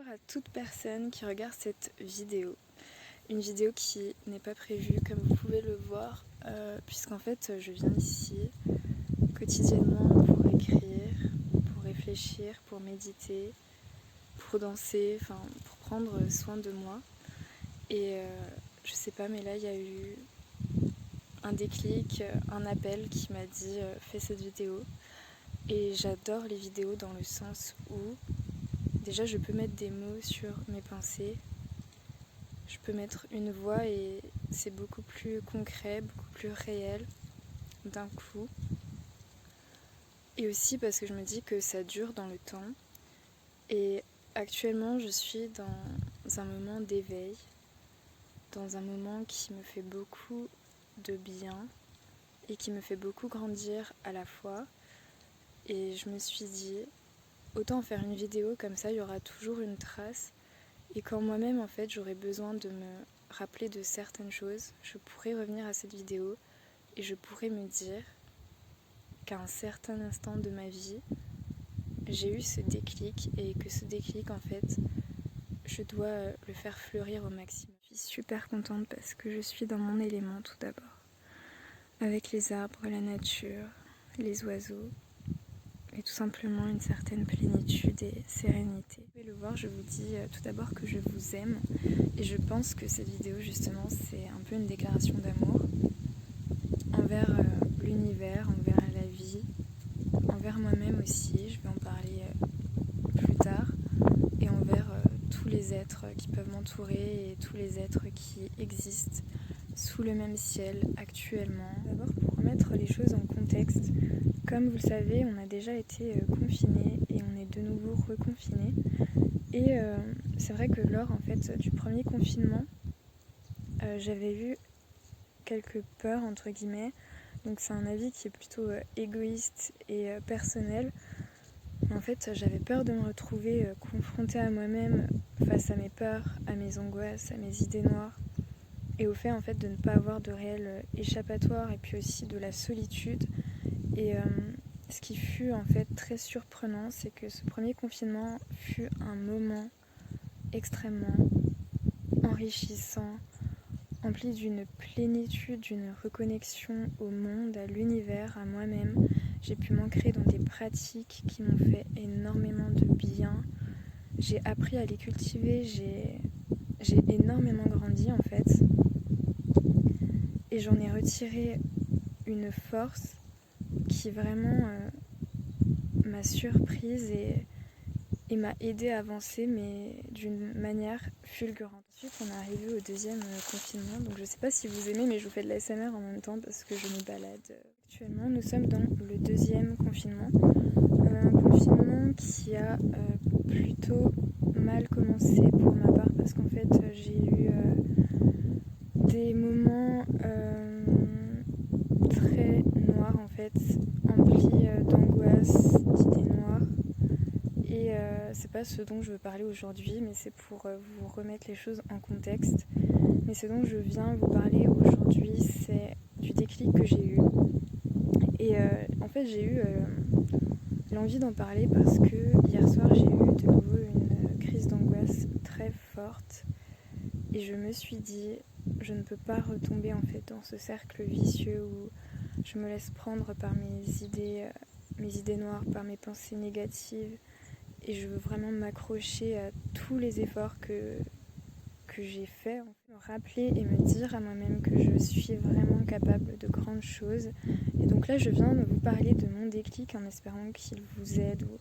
Bonjour à toute personne qui regarde cette vidéo. Une vidéo qui n'est pas prévue comme vous pouvez le voir, puisqu'en fait je viens ici quotidiennement pour écrire, pour réfléchir, pour méditer, pour danser, enfin pour prendre soin de moi. Et je sais pas, mais là il y a eu un déclic, un appel qui m'a dit fais cette vidéo. Et j'adore les vidéos dans le sens où déjà je peux mettre des mots sur mes pensées, je peux mettre une voix et c'est beaucoup plus concret, beaucoup plus réel d'un coup. Et aussi parce que je me dis que ça dure dans le temps. Et actuellement je suis dans un moment d'éveil, dans un moment qui me fait beaucoup de bien et qui me fait beaucoup grandir à la fois. Et je me suis dit, autant faire une vidéo comme ça, il y aura toujours une trace. Et quand moi-même, en fait, j'aurai besoin de me rappeler de certaines choses, je pourrais revenir à cette vidéo et je pourrais me dire qu'à un certain instant de ma vie, j'ai eu ce déclic et que ce déclic, en fait, je dois le faire fleurir au maximum. Je suis super contente parce que je suis dans mon élément tout d'abord. Avec les arbres, la nature, les oiseaux et tout simplement une certaine plénitude et sérénité. Vous pouvez le voir, je vous dis tout d'abord que je vous aime et je pense que cette vidéo justement c'est un peu une déclaration d'amour envers l'univers, envers la vie, envers moi-même aussi, je vais en parler plus tard, et envers tous les êtres qui peuvent m'entourer et tous les êtres qui existent sous le même ciel actuellement. D'abord pour remettre les choses en contexte, comme vous le savez, on a déjà été confinés et on est de nouveau reconfinés. Et c'est vrai que lors en fait, du premier confinement, j'avais eu quelques peurs entre guillemets. Donc c'est un avis qui est plutôt égoïste et personnel. En fait, j'avais peur de me retrouver confrontée à moi-même face à mes peurs, à mes angoisses, à mes idées noires. Et au fait en fait de ne pas avoir de réel échappatoire et puis aussi de la solitude. Et ce qui fut en fait très surprenant, c'est que ce premier confinement fut un moment extrêmement enrichissant, empli d'une plénitude, d'une reconnexion au monde, à l'univers, à moi-même. J'ai pu m'ancrer dans des pratiques qui m'ont fait énormément de bien. J'ai appris à les cultiver, j'ai énormément grandi en fait. Et j'en ai retiré une force qui vraiment m'a surprise et m'a aidé à avancer, mais d'une manière fulgurante. Ensuite, on est arrivé au deuxième confinement, donc je sais pas si vous aimez, mais je vous fais de l'ASMR en même temps parce que je me balade. Actuellement, nous sommes dans le deuxième confinement, un confinement qui a plutôt mal commencé pour ma part parce qu'en fait, j'ai eu des moments très noirs en fait, emplis d'angoisse, d'idées noires. Et c'est pas ce dont je veux parler aujourd'hui, mais c'est pour vous remettre les choses en contexte. Mais ce dont je viens vous parler aujourd'hui, c'est du déclic que j'ai eu. Et en fait, j'ai eu l'envie d'en parler parce que hier soir, j'ai eu de nouveau une crise d'angoisse très forte. Et je me suis dit, je ne peux pas retomber en fait dans ce cercle vicieux où je me laisse prendre par mes idées noires, par mes pensées négatives. Et je veux vraiment m'accrocher à tous les efforts que j'ai faits. Me rappeler et me dire à moi-même que je suis vraiment capable de grandes choses. Et donc là, je viens de vous parler de mon déclic en espérant qu'il vous aide ou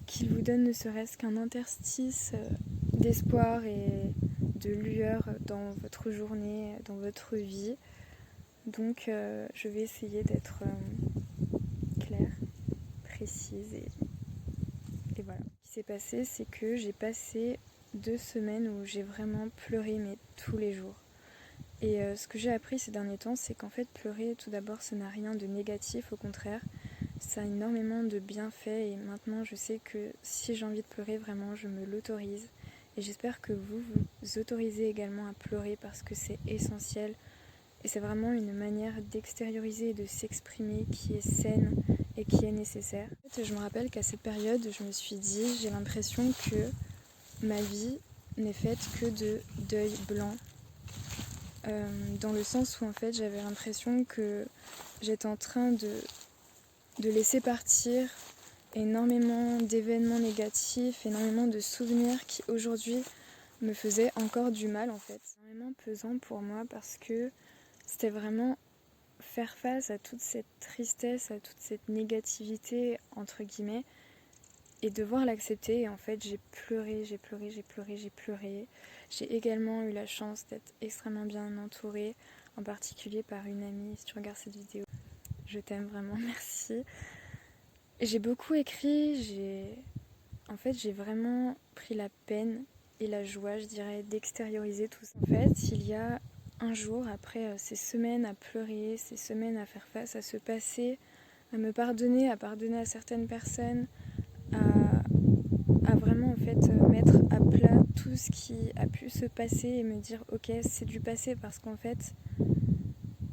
qu'il vous donne ne serait-ce qu'un interstice d'espoir et de lueur dans votre journée, dans votre vie. Donc je vais essayer d'être claire, précise et voilà. Ce qui s'est passé, c'est que j'ai passé 2 semaines où j'ai vraiment pleuré, mais tous les jours. Et ce que j'ai appris ces derniers temps, c'est qu'en fait, pleurer, tout d'abord, ça n'a rien de négatif, au contraire. Ça a énormément de bienfaits et maintenant, je sais que si j'ai envie de pleurer, vraiment, je me l'autorise. Et j'espère que vous vous autorisez également à pleurer parce que c'est essentiel. Et c'est vraiment une manière d'extérioriser et de s'exprimer qui est saine et qui est nécessaire. En fait, je me rappelle qu'à cette période, je me suis dit, j'ai l'impression que ma vie n'est faite que de deuil blanc. Dans le sens où en fait j'avais l'impression que j'étais en train de laisser partir énormément d'événements négatifs, énormément de souvenirs qui aujourd'hui me faisaient encore du mal en fait. C'est vraiment pesant pour moi parce que c'était vraiment faire face à toute cette tristesse, à toute cette négativité entre guillemets et devoir l'accepter. Et en fait j'ai pleuré. J'ai également eu la chance d'être extrêmement bien entourée, en particulier par une amie. Si tu regardes cette vidéo, je t'aime vraiment, merci. J'ai beaucoup écrit, j'ai vraiment pris la peine et la joie, je dirais, d'extérioriser tout ça. En fait, il y a un jour, après ces semaines à pleurer, ces semaines à faire face à ce passé, à me pardonner, à pardonner à certaines personnes, à vraiment en fait mettre à plat tout ce qui a pu se passer et me dire ok, c'est du passé, parce qu'en fait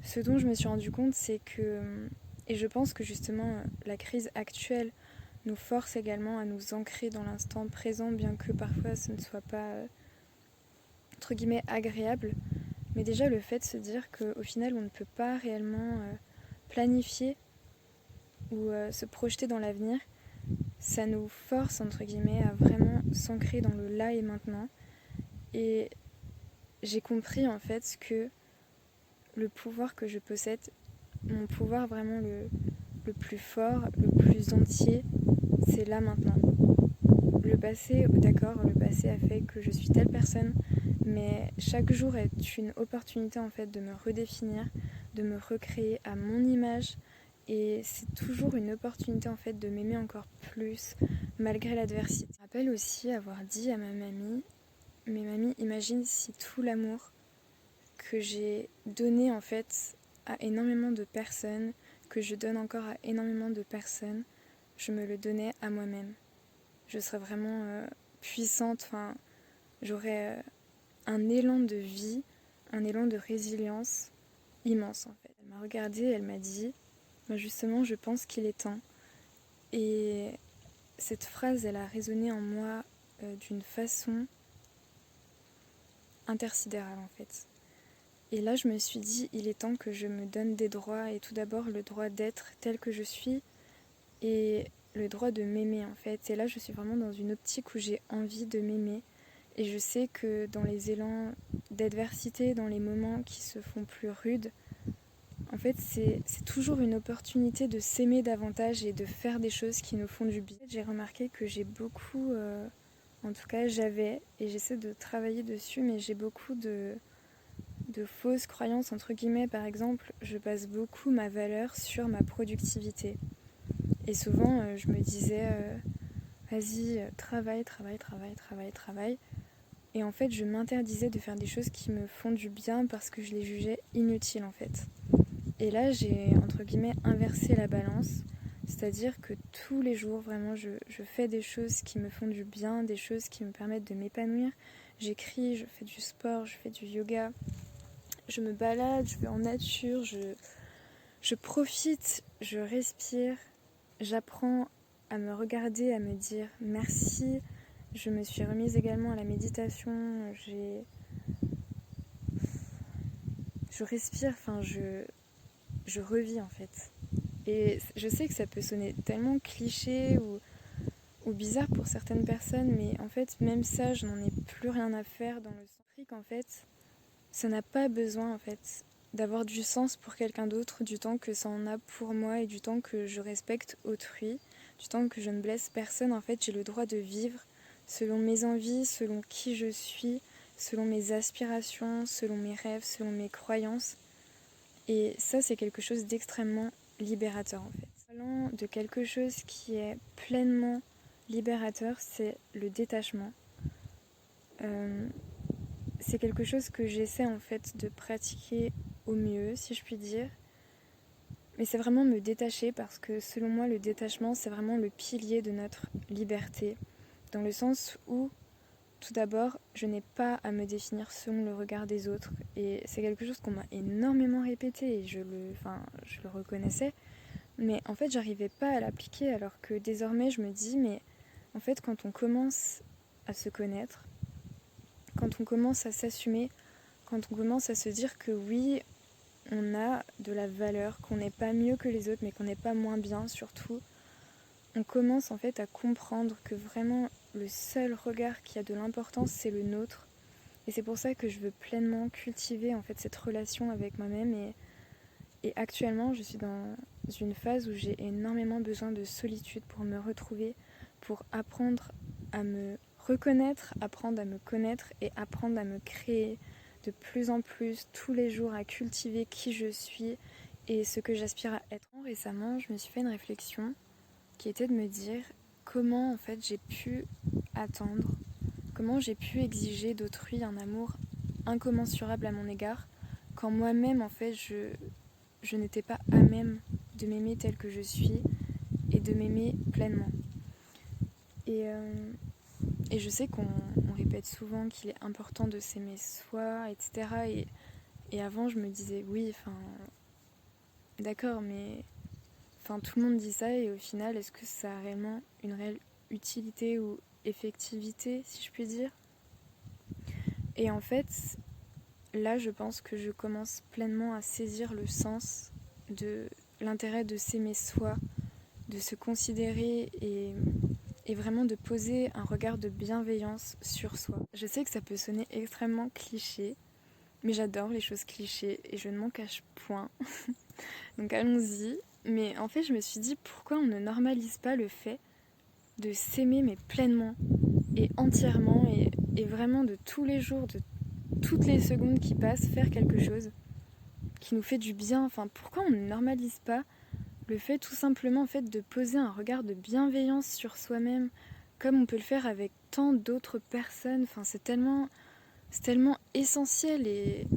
ce dont je me suis rendu compte, c'est que, et je pense que justement la crise actuelle nous force également à nous ancrer dans l'instant présent, bien que parfois ce ne soit pas entre guillemets agréable, mais déjà le fait de se dire qu'au final on ne peut pas réellement planifier ou se projeter dans l'avenir, ça nous force entre guillemets à vraiment s'ancrer dans le là et maintenant. Et j'ai compris en fait que le pouvoir que je possède, mon pouvoir vraiment le plus fort, le plus entier, c'est là maintenant. Le passé, d'accord, le passé a fait que je suis telle personne, mais chaque jour est une opportunité en fait de me redéfinir, de me recréer à mon image. Et c'est toujours une opportunité en fait de m'aimer encore plus malgré l'adversité. Je me rappelle aussi avoir dit à ma mamie, mais mamie, imagine si tout l'amour que j'ai donné en fait à énormément de personnes, que je donne encore à énormément de personnes, je me le donnais à moi-même. Je serais vraiment puissante, enfin, j'aurais un élan de vie, un élan de résilience immense en fait. Elle m'a regardée, elle m'a dit, bah justement je pense qu'il est temps. Et cette phrase, elle a résonné en moi d'une façon intersidérale en fait. Et là je me suis dit, il est temps que je me donne des droits, et tout d'abord le droit d'être tel que je suis, et le droit de m'aimer en fait. Et là je suis vraiment dans une optique où j'ai envie de m'aimer. Et je sais que dans les élans d'adversité, dans les moments qui se font plus rudes, en fait c'est toujours une opportunité de s'aimer davantage et de faire des choses qui nous font du bien. J'ai remarqué que j'ai beaucoup, en tout cas j'avais, et j'essaie de travailler dessus, mais j'ai beaucoup de fausses croyances entre guillemets. Par exemple, je base beaucoup ma valeur sur ma productivité. Et souvent je me disais vas-y, travaille. Et en fait je m'interdisais de faire des choses qui me font du bien parce que je les jugeais inutiles en fait. Et là j'ai entre guillemets inversé la balance. C'est-à-dire que tous les jours, vraiment, je fais des choses qui me font du bien, des choses qui me permettent de m'épanouir. J'écris, je fais du sport, je fais du yoga, je me balade, je vais en nature, je profite, je respire, j'apprends à me regarder, à me dire merci. Je me suis remise également à la méditation, je respire, enfin je revis en fait. Et je sais que ça peut sonner tellement cliché ou bizarre pour certaines personnes, mais en fait même ça, je n'en ai plus rien à faire, dans le sens qu'en fait ça n'a pas besoin en fait d'avoir du sens pour quelqu'un d'autre, du temps que ça en a pour moi, et du temps que je respecte autrui, du temps que je ne blesse personne. En fait j'ai le droit de vivre selon mes envies, selon qui je suis, selon mes aspirations, selon mes rêves, selon mes croyances. Et ça c'est quelque chose d'extrêmement libérateur en fait. Parlant de quelque chose qui est pleinement libérateur, c'est le détachement. C'est quelque chose que j'essaie en fait de pratiquer au mieux, si je puis dire. Mais c'est vraiment me détacher, parce que selon moi le détachement c'est vraiment le pilier de notre liberté. Dans le sens où, tout d'abord, je n'ai pas à me définir selon le regard des autres. Et c'est quelque chose qu'on m'a énormément répété, et je le reconnaissais. Mais en fait j'arrivais pas à l'appliquer, alors que désormais je me dis, mais en fait quand on commence à se connaître, quand on commence à s'assumer, quand on commence à se dire que oui, on a de la valeur, qu'on n'est pas mieux que les autres, mais qu'on n'est pas moins bien surtout, on commence en fait à comprendre que vraiment le seul regard qui a de l'importance, c'est le nôtre. Et c'est pour ça que je veux pleinement cultiver en fait cette relation avec moi-même. Et actuellement, je suis dans une phase où j'ai énormément besoin de solitude pour me retrouver, pour apprendre à me reconnaître, apprendre à me connaître et apprendre à me créer de plus en plus tous les jours, à cultiver qui je suis et ce que j'aspire à être. Récemment, je me suis fait une réflexion qui était de me dire comment en fait j'ai pu attendre, comment j'ai pu exiger d'autrui un amour incommensurable à mon égard quand moi-même en fait je n'étais pas à même de m'aimer telle que je suis et de m'aimer pleinement. Et je sais qu'on répète souvent qu'il est important de s'aimer soi, etc. Et avant, je me disais, oui, d'accord, mais tout le monde dit ça et au final, est-ce que ça a réellement une réelle utilité ou effectivité, si je puis dire? Et en fait, là, je pense que je commence pleinement à saisir le sens de l'intérêt de s'aimer soi, de se considérer et vraiment de poser un regard de bienveillance sur soi. Je sais que ça peut sonner extrêmement cliché, mais j'adore les choses clichés et je ne m'en cache point. Donc allons-y. Mais en fait, je me suis dit pourquoi on ne normalise pas le fait de s'aimer mais pleinement et entièrement et vraiment de tous les jours, de toutes les secondes qui passent, faire quelque chose qui nous fait du bien. Pourquoi on ne normalise pas le fait tout simplement en fait de poser un regard de bienveillance sur soi-même comme on peut le faire avec tant d'autres personnes. C'est tellement essentiel et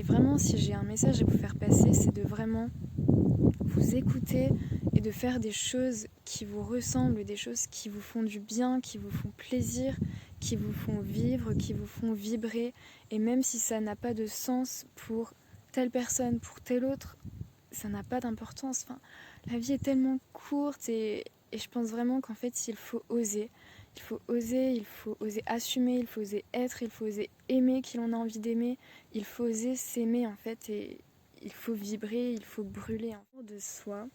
vraiment si j'ai un message à vous faire passer, c'est de vraiment vous écouter et de faire des choses qui vous ressemblent, des choses qui vous font du bien, qui vous font plaisir, qui vous font vivre, qui vous font vibrer. Et même si ça n'a pas de sens pour telle personne, pour telle autre, ça n'a pas d'importance. La vie est tellement courte et je pense vraiment qu'en fait, il faut oser. Il faut oser, il faut oser assumer, il faut oser être, il faut oser aimer qui l'on a envie d'aimer. Il faut oser s'aimer en fait et il faut vibrer, il faut brûler. En de soi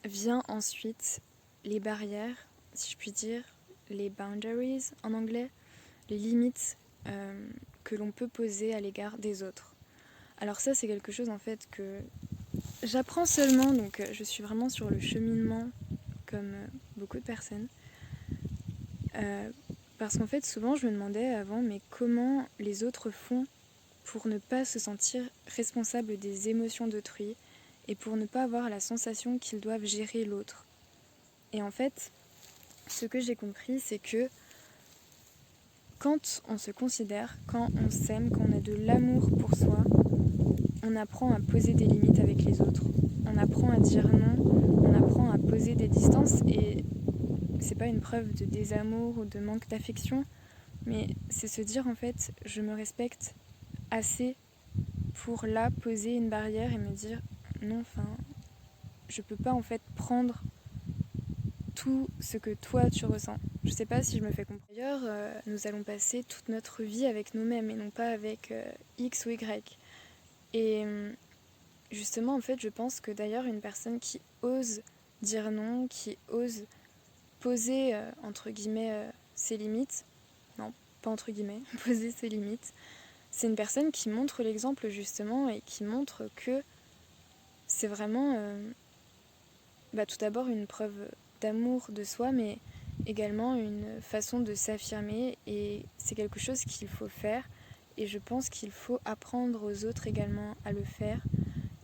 vient ensuite les barrières, si je puis dire, les boundaries en anglais, les limites que l'on peut poser à l'égard des autres. Alors ça, c'est quelque chose en fait que j'apprends seulement, donc je suis vraiment sur le cheminement comme beaucoup de personnes. Parce qu'en fait, souvent, je me demandais avant, mais comment les autres font pour ne pas se sentir responsables des émotions d'autrui et pour ne pas avoir la sensation qu'ils doivent gérer l'autre. Et en fait, ce que j'ai compris, c'est que quand on se considère, quand on s'aime, quand on a de l'amour pour soi, on apprend à poser des limites avec les autres. On apprend à dire non, on apprend à poser des distances et c'est pas une preuve de désamour ou de manque d'affection, mais c'est se dire en fait, je me respecte assez pour là poser une barrière et me dire non, je peux pas en fait prendre tout ce que toi tu ressens. Je sais pas si je me fais comprendre. D'ailleurs, nous allons passer toute notre vie avec nous-mêmes et non pas avec X ou Y. Et justement, en fait, je pense que d'ailleurs, une personne qui ose dire non, qui ose poser, entre guillemets, ses limites, non, pas entre guillemets, poser ses limites, c'est une personne qui montre l'exemple justement et qui montre que c'est vraiment tout d'abord une preuve d'amour de soi, mais également une façon de s'affirmer et c'est quelque chose qu'il faut faire et je pense qu'il faut apprendre aux autres également à le faire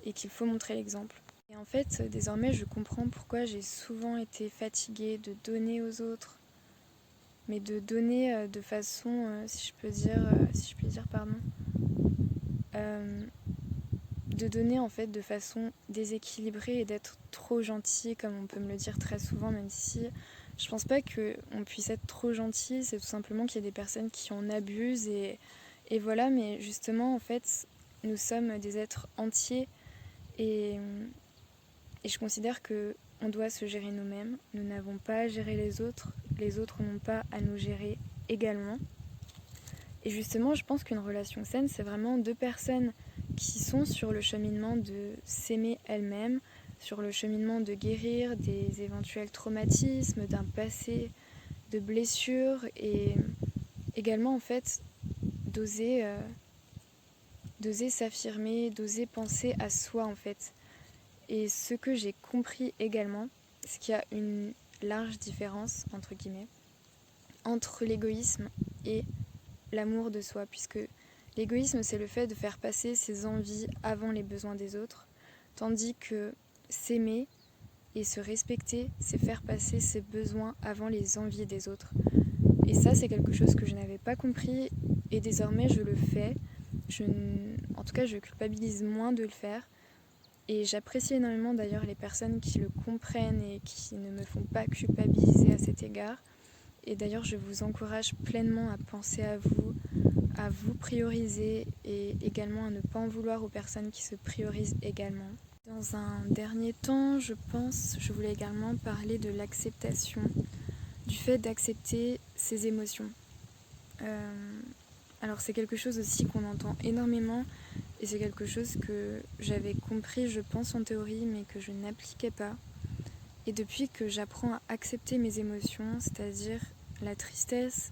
et qu'il faut montrer l'exemple. Et en fait, désormais, je comprends pourquoi j'ai souvent été fatiguée de donner aux autres, mais de donner de façon, si je puis dire, pardon, de donner en fait de façon déséquilibrée et d'être trop gentil, comme on peut me le dire très souvent, même si je pense pas qu'on puisse être trop gentil, c'est tout simplement qu'il y a des personnes qui en abusent et voilà, mais justement en fait, nous sommes des êtres entiers et je considère que on doit se gérer nous-mêmes, nous n'avons pas à gérer les autres n'ont pas à nous gérer également. Et justement, je pense qu'une relation saine, c'est vraiment deux personnes qui sont sur le cheminement de s'aimer elles-mêmes, sur le cheminement de guérir des éventuels traumatismes, d'un passé de blessures, et également en fait d'oser s'affirmer, d'oser penser à soi en fait. Et ce que j'ai compris également, c'est qu'il y a une large différence entre guillemets entre l'égoïsme et l'amour de soi, puisque l'égoïsme, c'est le fait de faire passer ses envies avant les besoins des autres, tandis que s'aimer et se respecter, c'est faire passer ses besoins avant les envies des autres. Et ça, c'est quelque chose que je n'avais pas compris, et désormais je le fais. En tout cas, je culpabilise moins de le faire, et j'apprécie énormément d'ailleurs les personnes qui le comprennent et qui ne me font pas culpabiliser à cet égard. Et d'ailleurs, je vous encourage pleinement à penser à vous prioriser, et également à ne pas en vouloir aux personnes qui se priorisent également. Dans un dernier temps, je voulais également parler de l'acceptation, du fait d'accepter ses émotions. Alors c'est quelque chose aussi qu'on entend énormément, et c'est quelque chose que j'avais compris, je pense, en théorie, mais que je n'appliquais pas. Et depuis que j'apprends à accepter mes émotions, c'est-à-dire la tristesse,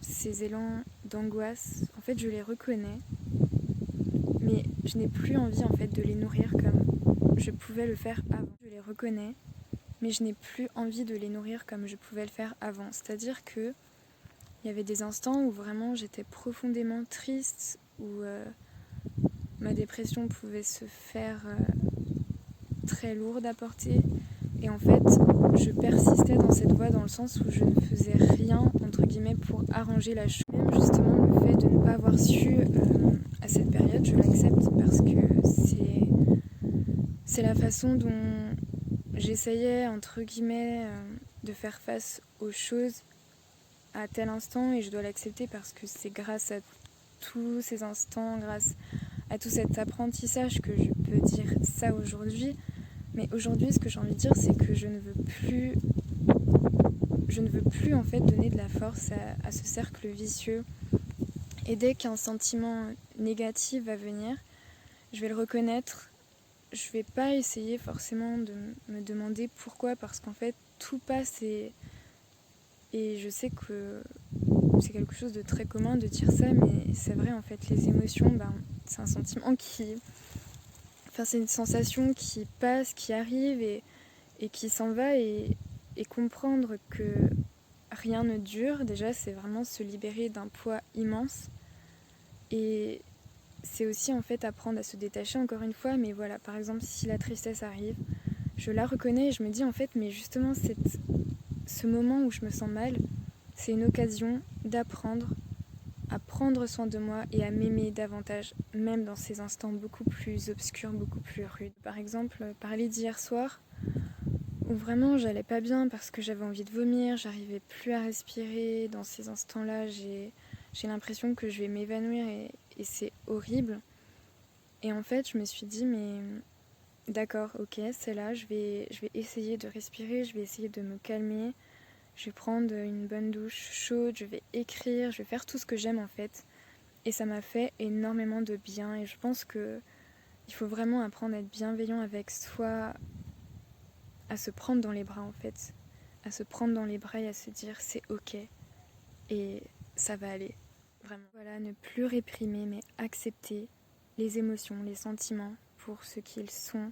ces élans d'angoisse, en fait je les reconnais, mais je n'ai plus envie en fait de les nourrir comme je pouvais le faire avant. Je les reconnais, mais je n'ai plus envie de les nourrir comme je pouvais le faire avant. C'est-à-dire que il y avait des instants où vraiment j'étais profondément triste, où ma dépression pouvait se faire très lourde à porter. Et en fait, je persistais dans cette voie dans le sens où je ne faisais rien, entre guillemets, pour arranger la chose. Même justement, le fait de ne pas avoir su à cette période, je l'accepte parce que c'est la façon dont j'essayais, entre guillemets, de faire face aux choses à tel instant, et je dois l'accepter parce que c'est grâce à tous ces instants, grâce à tout cet apprentissage que je peux dire ça aujourd'hui. Mais aujourd'hui, ce que j'ai envie de dire, c'est que je ne veux plus en fait donner de la force à ce cercle vicieux. Et dès qu'un sentiment négatif va venir, je vais le reconnaître. Je vais pas essayer forcément de me demander pourquoi, parce qu'en fait tout passe, et je sais que c'est quelque chose de très commun de dire ça, mais c'est vrai en fait, les émotions, c'est un sentiment c'est une sensation qui passe, qui arrive et qui s'en va, et comprendre que rien ne dure, déjà c'est vraiment se libérer d'un poids immense, et c'est aussi en fait apprendre à se détacher encore une fois. Mais voilà, par exemple, si la tristesse arrive, je la reconnais et je me dis en fait, mais justement ce moment où je me sens mal, c'est une occasion d'apprendre à prendre soin de moi et à m'aimer davantage, même dans ces instants beaucoup plus obscurs, beaucoup plus rudes. Par exemple, parler d'hier soir, où vraiment j'allais pas bien parce que j'avais envie de vomir, j'arrivais plus à respirer. Dans ces instants-là, j'ai l'impression que je vais m'évanouir, et c'est horrible. Et en fait, je me suis dit, mais d'accord, ok, c'est là, je vais essayer de respirer, je vais essayer de me calmer, je vais prendre une bonne douche chaude, je vais écrire, je vais faire tout ce que j'aime en fait. Et ça m'a fait énormément de bien, et je pense que il faut vraiment apprendre à être bienveillant avec soi, à se prendre dans les bras en fait, à se prendre dans les bras et à se dire c'est ok et ça va aller, vraiment. Voilà, ne plus réprimer mais accepter les émotions, les sentiments pour ce qu'ils sont,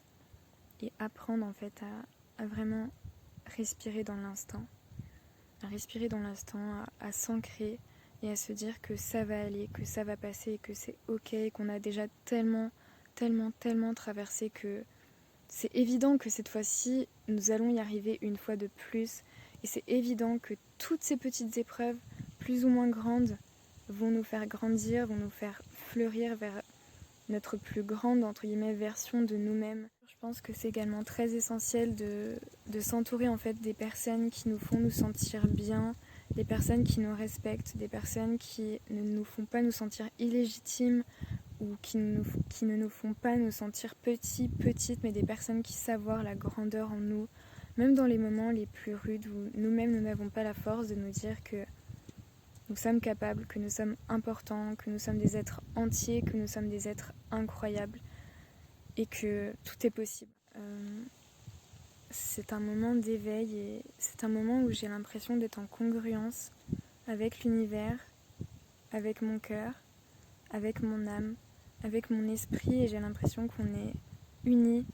et apprendre en fait à vraiment respirer dans l'instant, à s'ancrer et à se dire que ça va aller, que ça va passer, que c'est ok, qu'on a déjà tellement traversé que c'est évident que cette fois-ci, nous allons y arriver une fois de plus. Et c'est évident que toutes ces petites épreuves, plus ou moins grandes, vont nous faire grandir, vont nous faire fleurir vers notre plus grande, entre guillemets, version de nous-mêmes. Je pense que c'est également très essentiel de s'entourer en fait des personnes qui nous font nous sentir bien, des personnes qui nous respectent, des personnes qui ne nous font pas nous sentir illégitimes, ou qui ne nous font pas nous sentir petits, petites, mais des personnes qui savent voir la grandeur en nous, même dans les moments les plus rudes où nous-mêmes nous n'avons pas la force de nous dire que nous sommes capables, que nous sommes importants, que nous sommes des êtres entiers, que nous sommes des êtres incroyables et que tout est possible. C'est un moment d'éveil et c'est un moment où j'ai l'impression d'être en congruence avec l'univers, avec mon cœur, avec mon âme, avec mon esprit, et j'ai l'impression qu'on est unis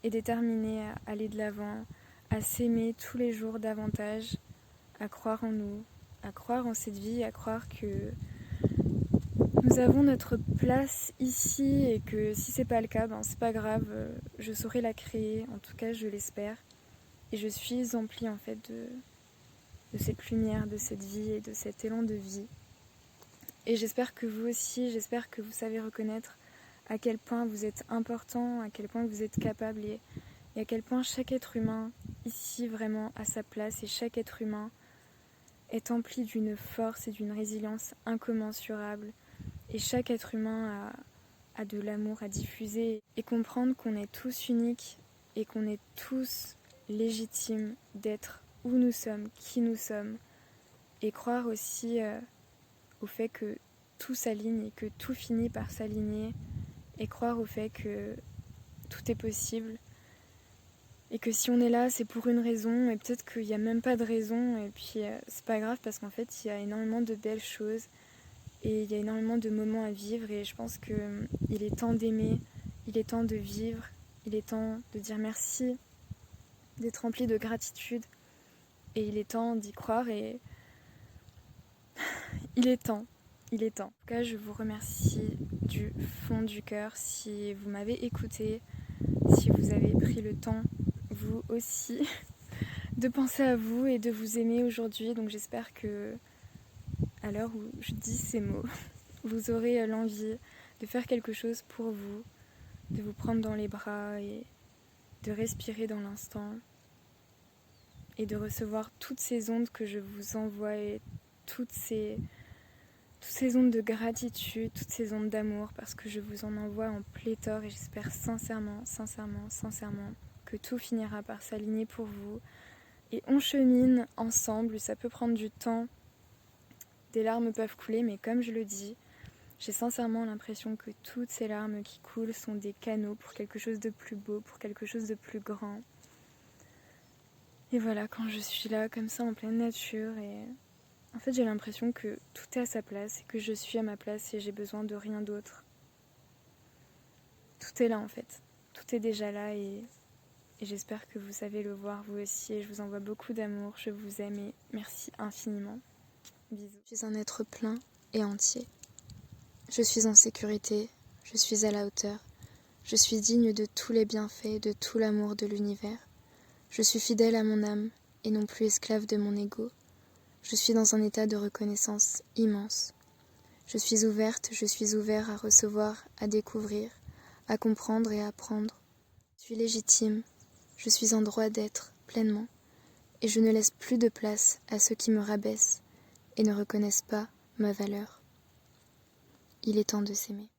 et déterminés à aller de l'avant, à s'aimer tous les jours davantage, à croire en nous, à croire en cette vie, à croire que nous avons notre place ici et que si c'est pas le cas, c'est pas grave, je saurai la créer, en tout cas je l'espère. Et je suis emplie en fait de cette lumière, de cette vie et de cet élan de vie. Et j'espère que vous aussi, j'espère que vous savez reconnaître à quel point vous êtes important, à quel point vous êtes capable et à quel point chaque être humain ici vraiment a sa place et chaque être humain est empli d'une force et d'une résilience incommensurables. Et chaque être humain a de l'amour à diffuser et comprendre qu'on est tous uniques et qu'on est tous légitimes d'être où nous sommes, qui nous sommes, et croire aussi au fait que tout s'aligne et que tout finit par s'aligner, et croire au fait que tout est possible et que si on est là c'est pour une raison et peut-être qu'il n'y a même pas de raison et puis c'est pas grave parce qu'en fait il y a énormément de belles choses et il y a énormément de moments à vivre et je pense qu'il est temps d'aimer, il est temps de vivre, il est temps de dire merci, d'être rempli de gratitude et il est temps d'y croire et il est temps. Il est temps. En tout cas, je vous remercie du fond du cœur si vous m'avez écouté, si vous avez pris le temps, vous aussi, de penser à vous et de vous aimer aujourd'hui. Donc j'espère que, à l'heure où je dis ces mots, vous aurez l'envie de faire quelque chose pour vous, de vous prendre dans les bras et de respirer dans l'instant et de recevoir toutes ces ondes que je vous envoie et toutes ces ondes de gratitude, toutes ces ondes d'amour, parce que je vous en envoie en pléthore et j'espère sincèrement que tout finira par s'aligner pour vous. Et on chemine ensemble, ça peut prendre du temps, des larmes peuvent couler, mais comme je le dis, j'ai sincèrement l'impression que toutes ces larmes qui coulent sont des canaux pour quelque chose de plus beau, pour quelque chose de plus grand. Et voilà, quand je suis là comme ça en pleine nature et en fait, j'ai l'impression que tout est à sa place et que je suis à ma place et j'ai besoin de rien d'autre. Tout est là en fait. Tout est déjà là et j'espère que vous savez le voir vous aussi. Et je vous envoie beaucoup d'amour. Je vous aime et merci infiniment. Bisous. Je suis un être plein et entier. Je suis en sécurité. Je suis à la hauteur. Je suis digne de tous les bienfaits, de tout l'amour de l'univers. Je suis fidèle à mon âme et non plus esclave de mon ego. Je suis dans un état de reconnaissance immense. Je suis ouvert à recevoir, à découvrir, à comprendre et à apprendre. Je suis légitime, je suis en droit d'être pleinement, et je ne laisse plus de place à ceux qui me rabaissent et ne reconnaissent pas ma valeur. Il est temps de s'aimer.